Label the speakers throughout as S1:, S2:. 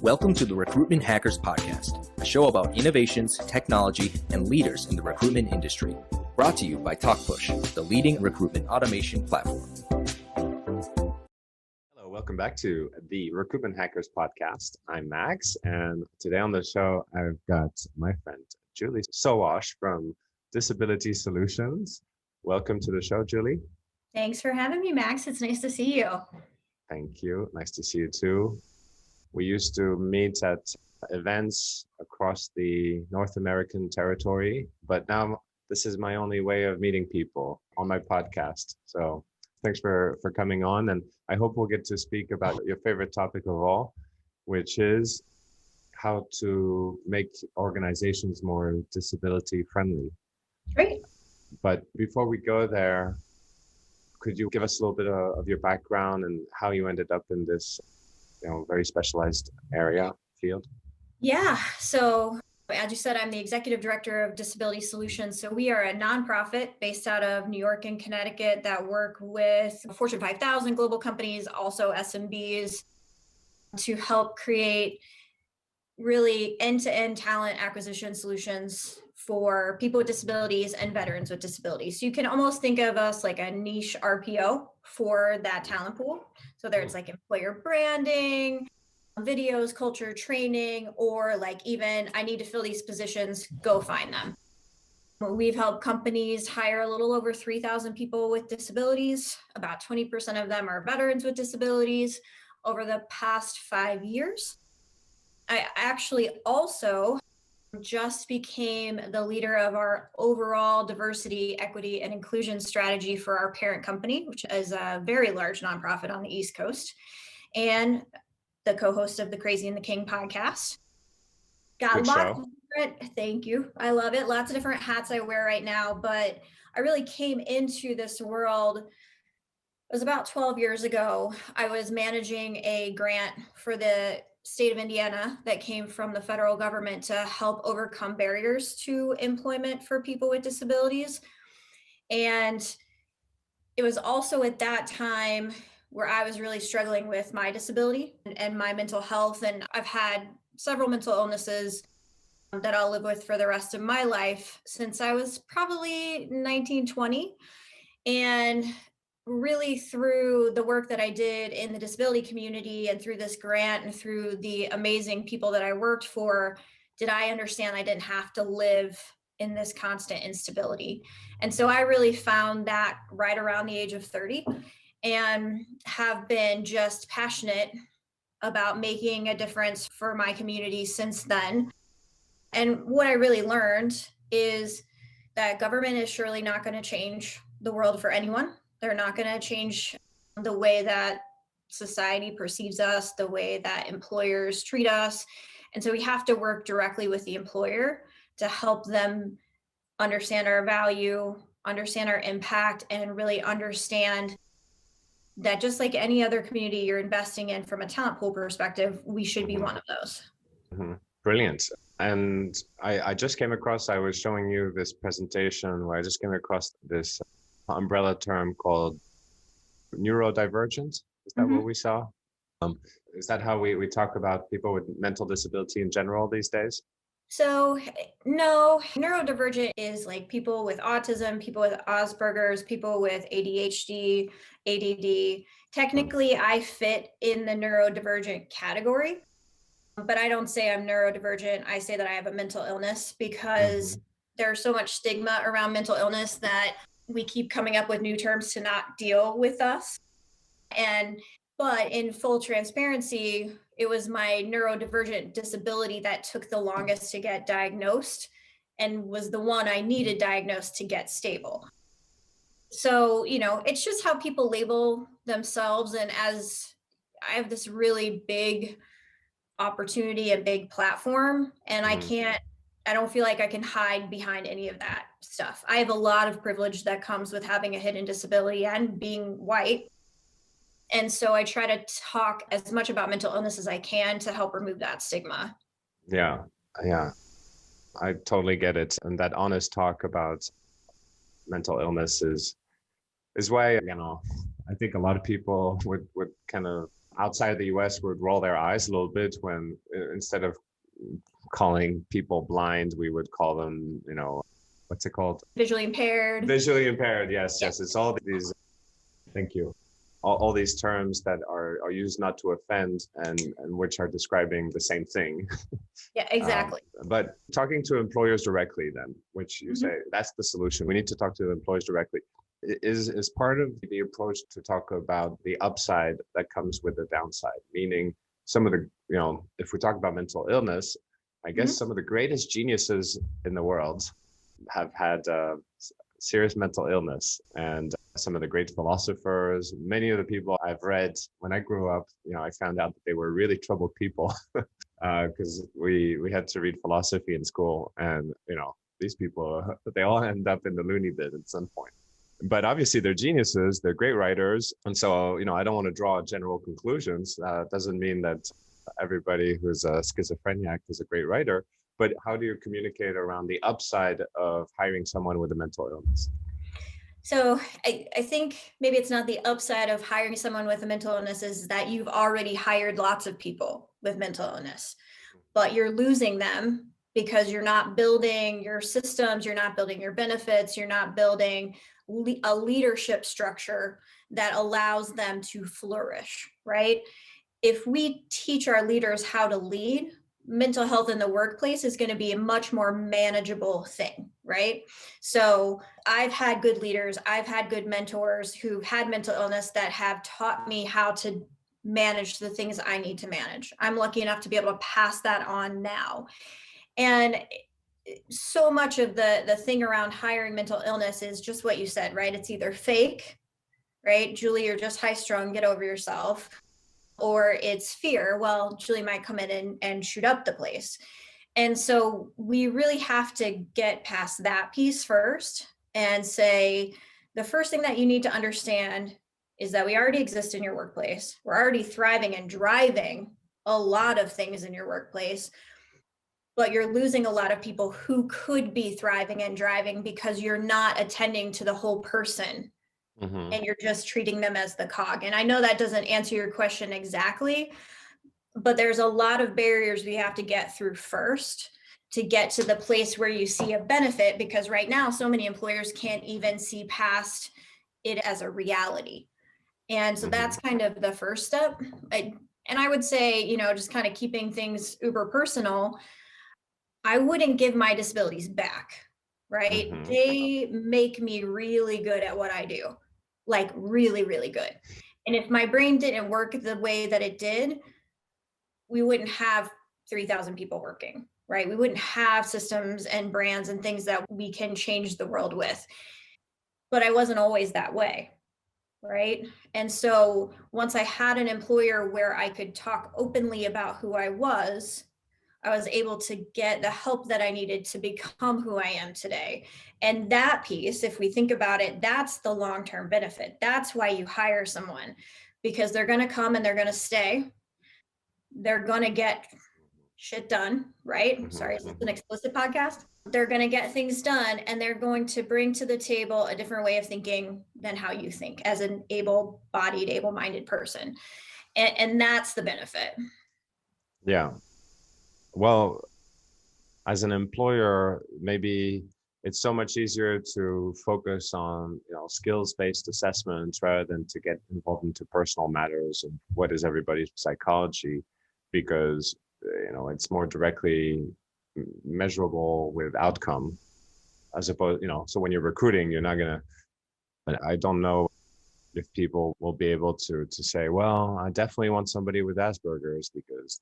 S1: Welcome to the Recruitment Hackers Podcast, a show about innovations, technology, and leaders in the recruitment industry. Brought to you by TalkPush, the leading recruitment automation platform.
S2: Hello, welcome back to the Recruitment Hackers Podcast. I'm Max, and today on the show, I've got my friend Julie Sowash from Disabilities Solutions. Welcome to the show, Julie.
S3: Thanks for having me, Max. It's nice to see you.
S2: Thank you. Nice to see you too. We used to meet at events across the North American territory, but now this is my only way of meeting people on my podcast. So thanks for coming on. And I hope we'll get to speak about your favorite topic of all, which is how to make organizations more disability friendly.
S3: Great.
S2: But before we go there, could you give us a little bit of your background and how you ended up in this very specialized field?
S3: Yeah. So as you said, I'm the executive director of Disability Solutions. So we are a nonprofit based out of New York and Connecticut that work with Fortune 5000 global companies, also SMBs, to help create really end-to-end talent acquisition solutions for people with disabilities and veterans with disabilities. So you can almost think of us like a niche RPO for that talent pool. So there it's like employer branding, videos, culture, training, or like even I need to fill these positions, go find them. We've helped companies hire a little over 3,000 people with disabilities. About 20% of them are veterans with disabilities over the past 5 years. I actually also just became the leader of our overall diversity, equity, and inclusion strategy for our parent company, which is a very large nonprofit on the East Coast, and the co-host of the Crazy and the King podcast. Got lots of different, thank you. I love it. Lots of different hats I wear right now, but I really came into this world. It was about 12 years ago. I was managing a grant for the state of Indiana that came from the federal government to help overcome barriers to employment for people with disabilities. And it was also at that time where I was really struggling with my disability and my mental health. And I've had several mental illnesses that I'll live with for the rest of my life since I was probably 19, 20. And really through the work that I did in the disability community and through this grant and through the amazing people that I worked for, did I understand I didn't have to live in this constant instability. And so I really found that right around the age of 30 and have been just passionate about making a difference for my community since then. And what I really learned is that government is surely not going to change the world for anyone. They're not going to change the way that society perceives us, the way that employers treat us. And so we have to work directly with the employer to help them understand our value, understand our impact, and really understand that just like any other community you're investing in from a talent pool perspective, we should be one of those.
S2: Mm-hmm. Brilliant. And I just came across, I was showing you this presentation where I just came across this umbrella term called Neurodivergence. Is that what we saw? Is that how we talk about people with mental disability in general these days?
S3: So no, neurodivergent is like people with autism, people with Asperger's, people with ADHD, ADD. Technically, I fit in the neurodivergent category, but I don't say I'm neurodivergent. I say that I have a mental illness because there's so much stigma around mental illness that we keep coming up with new terms to not deal with us. But in full transparency, it was my neurodivergent disability that took the longest to get diagnosed and was the one I needed diagnosed to get stable. So, it's just how people label themselves. And as I have this really big opportunity, a big platform, and I don't feel like I can hide behind any of that stuff. I have a lot of privilege that comes with having a hidden disability and being white. And so I try to talk as much about mental illness as I can to help remove that stigma.
S2: Yeah. I totally get it. And that honest talk about mental illness is why, I think a lot of people would kind of outside the US would roll their eyes a little bit when instead of calling people blind, we would call them, what's it called?
S3: Visually impaired.
S2: Visually impaired. Yes. It's all these, thank you. All these terms that are used not to offend and which are describing the same thing.
S3: Yeah, exactly.
S2: But talking to employers directly then, which you say that's the solution. We need to talk to the employers directly. Is part of the approach to talk about the upside that comes with the downside, meaning some of the, if we talk about mental illness, I guess some of the greatest geniuses in the world have had serious mental illness, and some of the great philosophers, many of the people I've read when I grew up, I found out that they were really troubled people because we had to read philosophy in school, and these people, they all end up in the loony bin at some point. But obviously they're geniuses, they're great writers. And so, I don't want to draw general conclusions. It doesn't mean that everybody who's a schizophrenic is a great writer, but how do you communicate around the upside of hiring someone with a mental illness?
S3: So I think maybe it's not the upside of hiring someone with a mental illness is that you've already hired lots of people with mental illness, but you're losing them because you're not building your systems, you're not building your benefits, you're not building a leadership structure that allows them to flourish, right? If we teach our leaders how to lead, mental health in the workplace is going to be a much more manageable thing, right? So I've had good leaders, I've had good mentors who've had mental illness that have taught me how to manage the things I need to manage. I'm lucky enough to be able to pass that on now. And so much of the thing around hiring mental illness is just what you said, right? It's either fake, right? Julie, you're just high strung, get over yourself. Or it's fear. Well, Julie might come in and shoot up the place. And so we really have to get past that piece first and say, the first thing that you need to understand is that we already exist in your workplace. We're already thriving and driving a lot of things in your workplace, but you're losing a lot of people who could be thriving and driving because you're not attending to the whole person. And you're just treating them as the cog. And I know that doesn't answer your question exactly, but there's a lot of barriers we have to get through first to get to the place where you see a benefit, because right now, so many employers can't even see past it as a reality. And so that's kind of the first step. And I would say, just kind of keeping things uber personal, I wouldn't give my disabilities back, right? They make me really good at what I do. Like really, really good. And if my brain didn't work the way that it did, we wouldn't have 3,000 people working, right? We wouldn't have systems and brands and things that we can change the world with. But I wasn't always that way, right? And so once I had an employer where I could talk openly about who I was able to get the help that I needed to become who I am today. And that piece, if we think about it, that's the long-term benefit. That's why you hire someone, because they're going to come and they're going to stay. They're going to get shit done, right? Sorry, is this an explicit podcast? They're going to get things done, and they're going to bring to the table a different way of thinking than how you think as an able-bodied, able-minded person. And that's the benefit.
S2: Yeah. Well, as an employer, maybe it's so much easier to focus on, skills-based assessments rather than to get involved into personal matters and what is everybody's psychology, because, it's more directly measurable with outcome as opposed, so when you're recruiting, you're not going to, I don't know if people will be able to say, well, I definitely want somebody with Asperger's because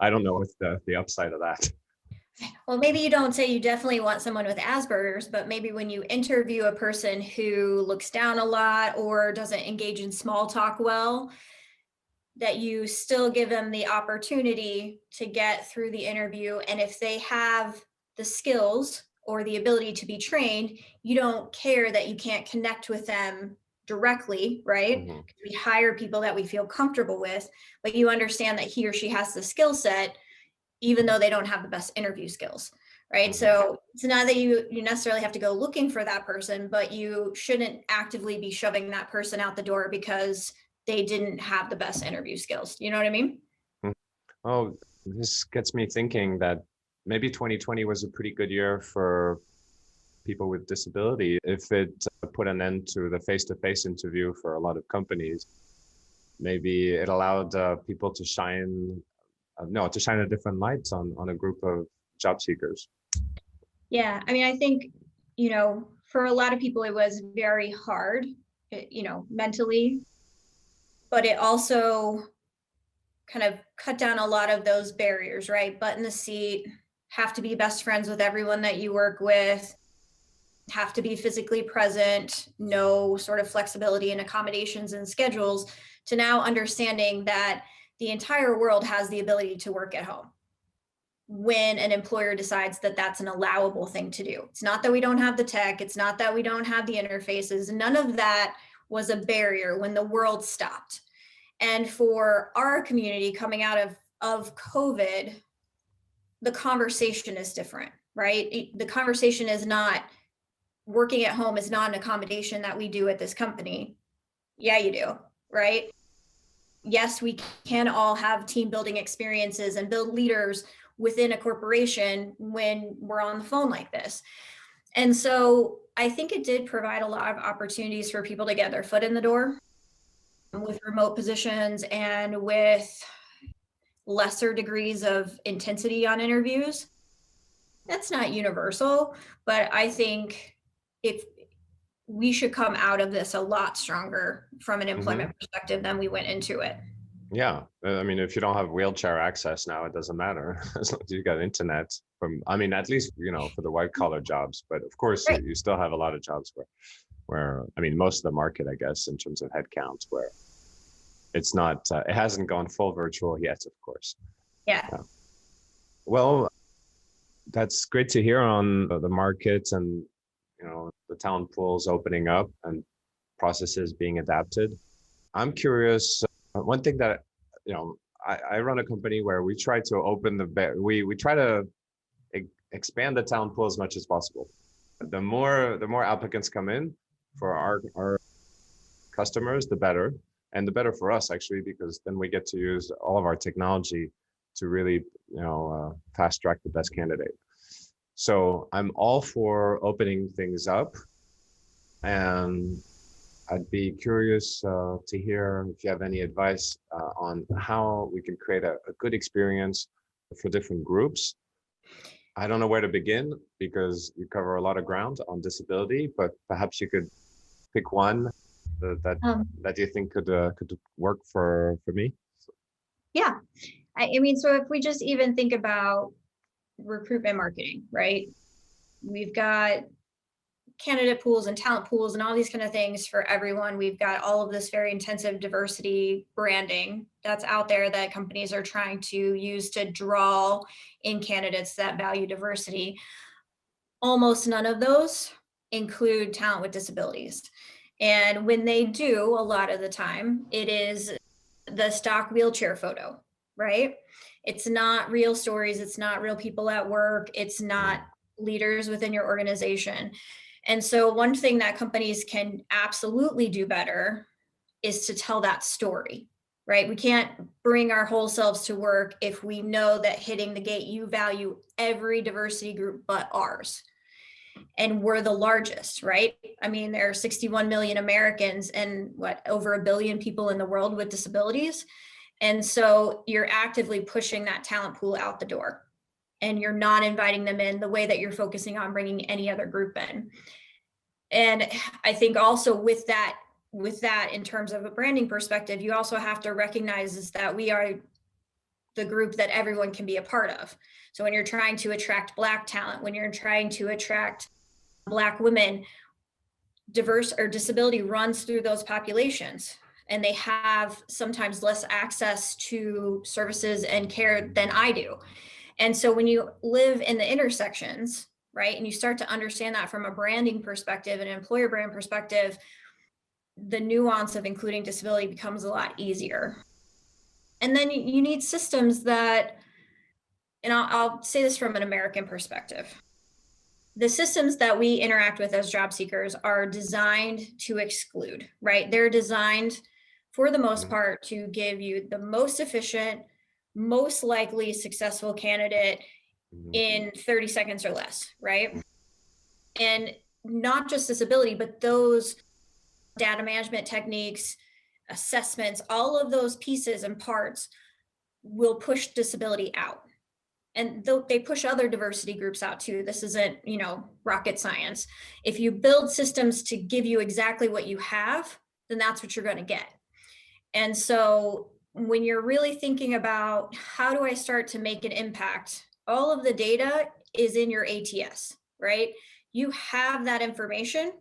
S2: I don't know what's the upside of that.
S3: Well, maybe you don't say you definitely want someone with Asperger's, but maybe when you interview a person who looks down a lot or doesn't engage in small talk well, that you still give them the opportunity to get through the interview. And if they have the skills or the ability to be trained, you don't care that you can't connect with them directly, right? We hire people that we feel comfortable with, but you understand that he or she has the skill set, even though they don't have the best interview skills, right? So it's not that you necessarily have to go looking for that person, but you shouldn't actively be shoving that person out the door because they didn't have the best interview skills. You know what I mean?
S2: Oh, this gets me thinking that maybe 2020 was a pretty good year for people with disability. If it put an end to the face-to-face interview for a lot of companies, maybe it allowed people to shine a different light on a group of job seekers.
S3: Yeah, I mean, I think, for a lot of people, it was very hard, mentally, but it also kind of cut down a lot of those barriers, right? Butt in the seat, have to be best friends with everyone that you work with, have to be physically present, no sort of flexibility and accommodations and schedules, to now understanding that the entire world has the ability to work at home when an employer decides that that's an allowable thing to do. It's not that we don't have the tech. It's not that we don't have the interfaces. None of that was a barrier when the world stopped. And for our community coming out of COVID, the conversation is different, right? The conversation is not, working at home is not an accommodation that we do at this company. Yeah, you do, right? Yes, we can all have team building experiences and build leaders within a corporation when we're on the phone like this. And so I think it did provide a lot of opportunities for people to get their foot in the door with remote positions and with lesser degrees of intensity on interviews. That's not universal, but I think if we should come out of this a lot stronger from an employment perspective than we went into it.
S2: Yeah, I mean, if you don't have wheelchair access now, it doesn't matter as long as you got internet. At least for the white collar jobs, but of course right. you still have a lot of jobs where most of the market, I guess, in terms of headcount, where it's not, it hasn't gone full virtual yet, of course.
S3: Yeah.
S2: Well, that's great to hear on the market and the talent pools opening up and processes being adapted. I'm curious. One thing that I run a company where we try to open we try to expand the talent pool as much as possible. The more applicants come in for our customers, the better, and the better for us actually, because then we get to use all of our technology to really fast track the best candidate. So I'm all for opening things up, and I'd be curious to hear if you have any advice on how we can create a good experience for different groups. I don't know where to begin because you cover a lot of ground on disability, but perhaps you could pick one that you think could work for me.
S3: Yeah, I mean, so if we just even think about recruitment marketing, right? We've got candidate pools and talent pools and all these kind of things for everyone. We've got all of this very intensive diversity branding that's out there that companies are trying to use to draw in candidates that value diversity. Almost none of those include talent with disabilities. And when they do, a lot of the time, it is the stock wheelchair photo, right? It's not real stories. It's not real people at work. It's not leaders within your organization. And so one thing that companies can absolutely do better is to tell that story, right? We can't bring our whole selves to work if we know that hitting the gate, you value every diversity group but ours. And we're the largest, right? I mean, there are 61 million Americans and over 1 billion people in the world with disabilities. And so you're actively pushing that talent pool out the door, and you're not inviting them in the way that you're focusing on bringing any other group in. And I think also with that, in terms of a branding perspective, you also have to recognize is that we are the group that everyone can be a part of. So when you're trying to attract Black talent, when you're trying to attract Black women, diverse or disability runs through those populations, and they have sometimes less access to services and care than I do. And so when you live in the intersections, right, and you start to understand that from a branding perspective and an employer brand perspective, the nuance of including disability becomes a lot easier. And then you need systems that, and I'll say this from an American perspective, the systems that we interact with as job seekers are designed to exclude, right? They're designed for the most part, to give you the most efficient, most likely successful candidate in 30 seconds or less, right? And not just disability, but those data management techniques, assessments, all of those pieces and parts will push disability out. And they push other diversity groups out too. This isn't, rocket science. If you build systems to give you exactly what you have, then that's what you're going to get. And so when you're really thinking about how do I start to make an impact, all of the data is in your ATS, right? You have that information.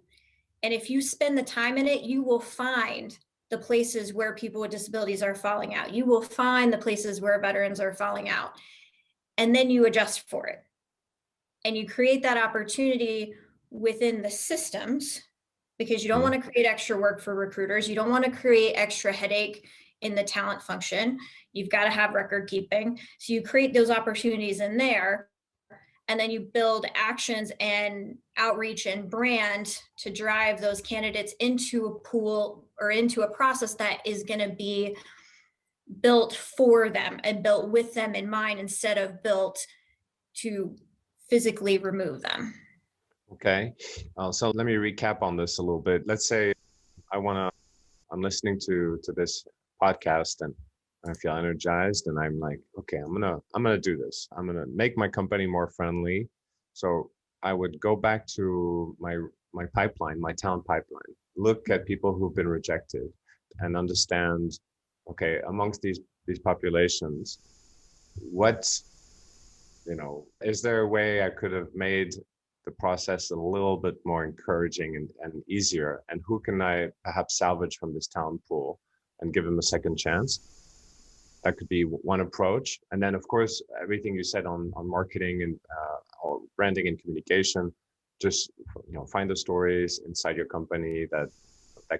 S3: And if you spend the time in it, you will find the places where people with disabilities are falling out. You will find the places where veterans are falling out. And then you adjust for it. And you create that opportunity within the systems, because you don't want to create extra work for recruiters. You don't want to create extra headache in the talent function. You've got to have record keeping. So you create those opportunities in there, and then you build actions and outreach and brand to drive those candidates into a pool or into a process that is going to be built for them and built with them in mind, instead of built to physically remove them.
S2: Okay. So let me recap on this a little bit. Let's say I'm listening to this podcast and I feel energized and I'm like, okay, I'm gonna do this. I'm gonna make my company more friendly. So I would go back to my pipeline, my talent pipeline, look at people who've been rejected and understand, okay, amongst these populations, is there a way I could have made the process a little bit more encouraging and easier? And who can I perhaps salvage from this talent pool and give them a second chance? That could be one approach. And then, of course, everything you said on marketing and or branding and communication, just find the stories inside your company that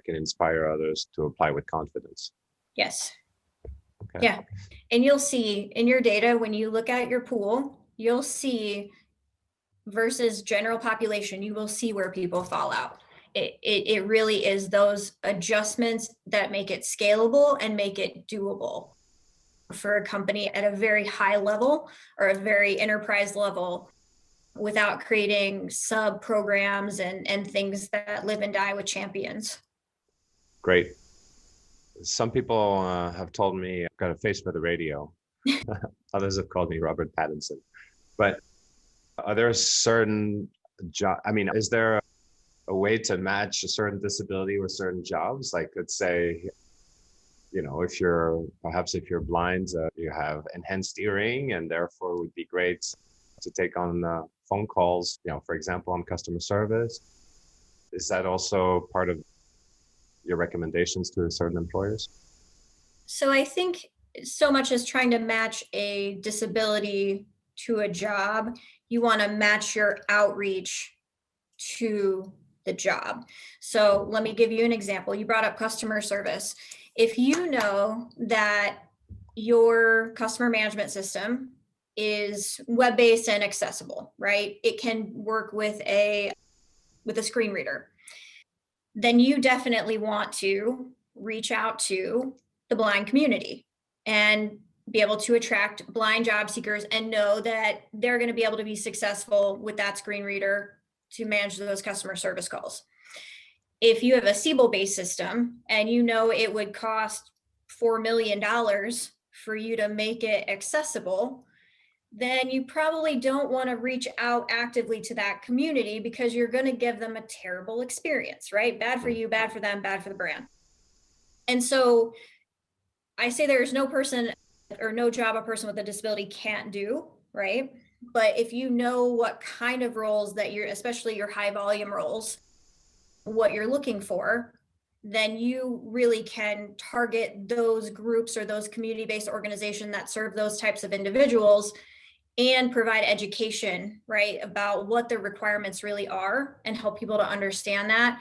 S2: can inspire others to apply with confidence.
S3: Yes.
S2: Okay.
S3: Yeah. And you'll see in your data, when you look at your pool, you'll see versus general population, you will see where people fall out. It really is those adjustments that make it scalable and make it doable for a company at a very high level or a very enterprise level, without creating sub programs and things that live and die with champions.
S2: Great. Some people have told me I've got a face for the radio. Others have called me Robert Pattinson. But are there certain is there a way to match a certain disability with certain jobs? Like, let's say, if you're blind, you have enhanced hearing, and therefore would be great to take on phone calls. For example, on customer service. Is that also part of your recommendations to certain employers?
S3: So I think so much as trying to match a disability to a job, you want to match your outreach to the job. So let me give you an example. You brought up customer service. If you know that your customer management system is web-based and accessible, right? It can work with a screen reader. Then you definitely want to reach out to the blind community and be able to attract blind job seekers and know that they're going to be able to be successful with that screen reader to manage those customer service calls. If you have a CBL-based system and it would cost $4 million for you to make it accessible, then you probably don't want to reach out actively to that community, because you're going to give them a terrible experience, right? Bad for you, bad for them, bad for the brand. And so I say there's no person or no job a person with a disability can't do, right? But if you know what kind of roles that especially your high volume roles, what you're looking for, then you really can target those groups or those community-based organizations that serve those types of individuals and provide education, right, about what the requirements really are and help people to understand that.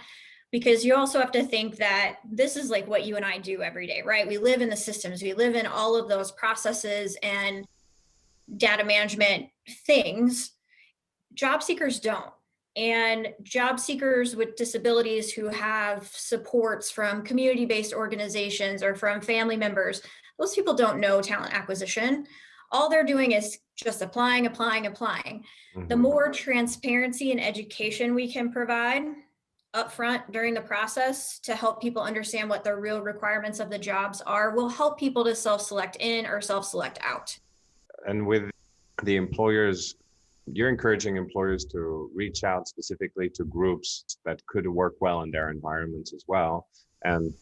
S3: Because you also have to think that this is like what you and I do every day, right? We live in the systems, we live in all of those processes and data management things. Job seekers don't. And job seekers with disabilities who have supports from community-based organizations or from family members, those people don't know talent acquisition. All they're doing is just applying. The more transparency and education we can provide upfront during the process to help people understand what the real requirements of the jobs are will help people to self-select in or self-select out.
S2: And with the employers, you're encouraging employers to reach out specifically to groups that could work well in their environments as well. And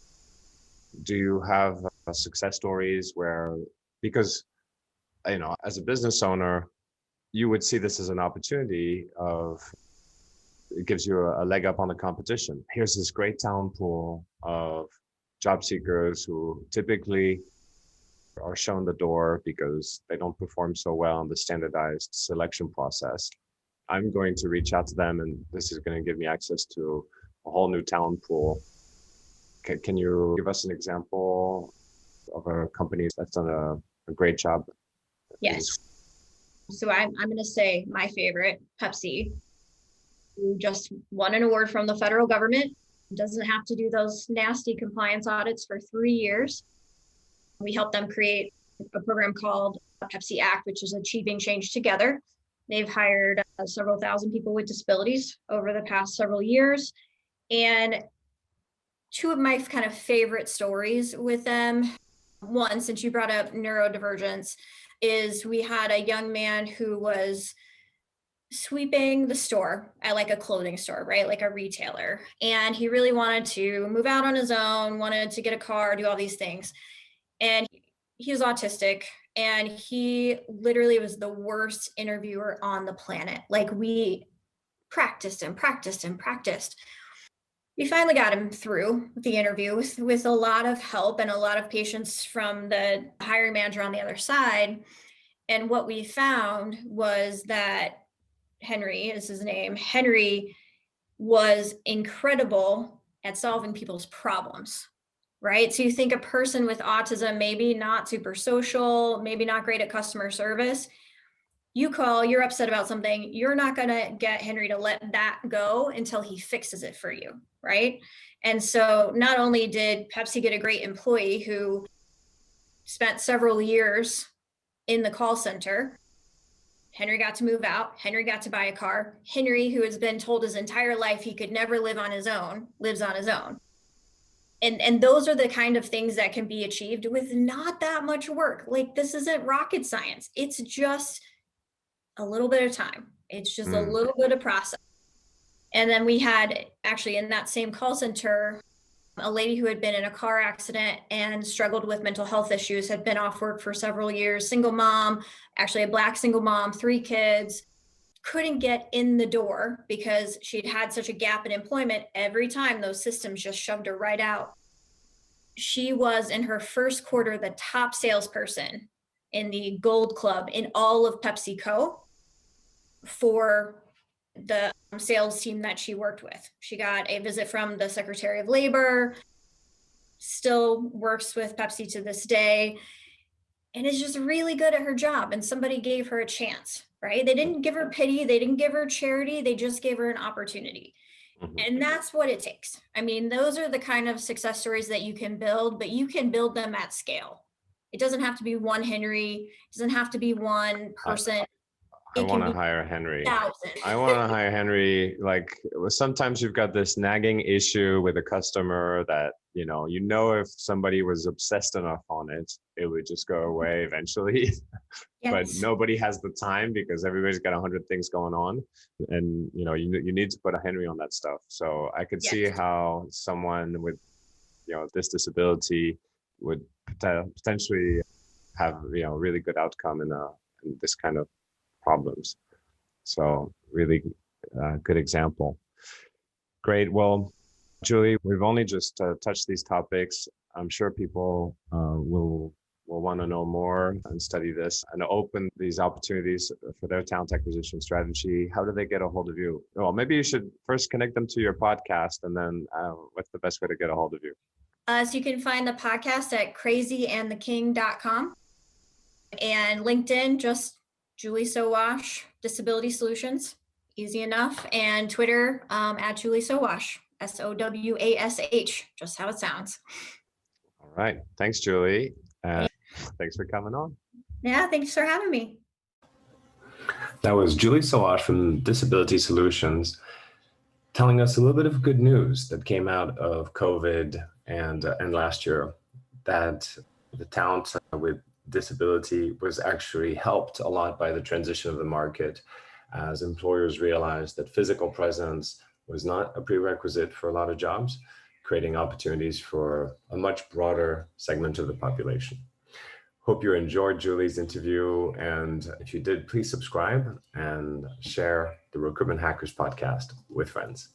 S2: do you have success stories where, because, as a business owner, you would see this as an opportunity of, it gives you a leg up on the competition. Here's this great talent pool of job seekers who typically are shown the door because they don't perform so well in the standardized selection process. I'm going to reach out to them, and this is going to give me access to a whole new talent pool. Can you give us an example of a company that's done a great job?
S3: Yes. So I'm going to say my favorite, Pepsi, who just won an award from the federal government, doesn't have to do those nasty compliance audits for 3 years. We helped them create a program called Pepsi Act, which is Achieving Change Together. They've hired several thousand people with disabilities over the past several years. And two of my kind of favorite stories with them, one, since you brought up neurodivergence, is we had a young man who was sweeping the store at like a clothing store, right? Like a retailer. And he really wanted to move out on his own, wanted to get a car, do all these things. And he was autistic, and he literally was the worst interviewer on the planet. Like, we practiced. We finally got him through the interview with a lot of help and a lot of patience from the hiring manager on the other side. And what we found was that Henry is his name. Henry was incredible at solving people's problems, right? So you think a person with autism, maybe not super social, maybe not great at customer service, you call, you're upset about something, you're not going to get Henry to let that go until he fixes it for you, right? And so not only did Pepsi get a great employee who spent several years in the call center, Henry got to move out, Henry got to buy a car. Henry, who has been told his entire life he could never live on his own, lives on his own. And those are the kind of things that can be achieved with not that much work. Like, this isn't rocket science. It's just a little bit of time. It's just a little bit of process. And then we had, actually in that same call center, a lady who had been in a car accident and struggled with mental health issues, had been off work for several years, single mom, actually a Black single mom, 3 kids, couldn't get in the door because she'd had such a gap in employment. Every time those systems just shoved her right out. She was, in her first quarter, the top salesperson in the Gold Club in all of PepsiCo for the sales team that she worked with. She got a visit from the Secretary of Labor, still works with Pepsi to this day, and is just really good at her job. And somebody gave her a chance, right? They didn't give her pity. They didn't give her charity. They just gave her an opportunity. And that's what it takes. I mean, those are the kind of success stories that you can build, but you can build them at scale. It doesn't have to be one Henry. It doesn't have to be one person.
S2: I want to hire Henry. I want to hire Henry. Like, sometimes you've got this nagging issue with a customer that, if somebody was obsessed enough on it, it would just go away eventually. Yes. But nobody has the time because everybody's got 100 things going on. And, you need to put a Henry on that stuff. So I could see how someone with, this disability would potentially have, really good outcome in this kind of problems. So really good example. Great. Well, Julie, we've only just touched these topics. I'm sure people will want to know more and study this and open these opportunities for their talent acquisition strategy. How do they get a hold of you? Well, maybe you should first connect them to your podcast, and then what's the best way to get a hold of you?
S3: So you can find the podcast at crazyandtheking.com, and LinkedIn, just Julie Sowash, Disability Solutions. easy enough. And Twitter at Julie Sowash, Sowash, just how it sounds.
S2: All right. Thanks, Julie. Thanks for coming on.
S3: Yeah, thanks for having me.
S4: That was Julie Sowash from Disability Solutions telling us a little bit of good news that came out of COVID and last year, that the talent with disability was actually helped a lot by the transition of the market, as employers realized that physical presence was not a prerequisite for a lot of jobs, creating opportunities for a much broader segment of the population. Hope you enjoyed Julie's interview, and if you did, please subscribe and share the Recruitment Hackers podcast with friends.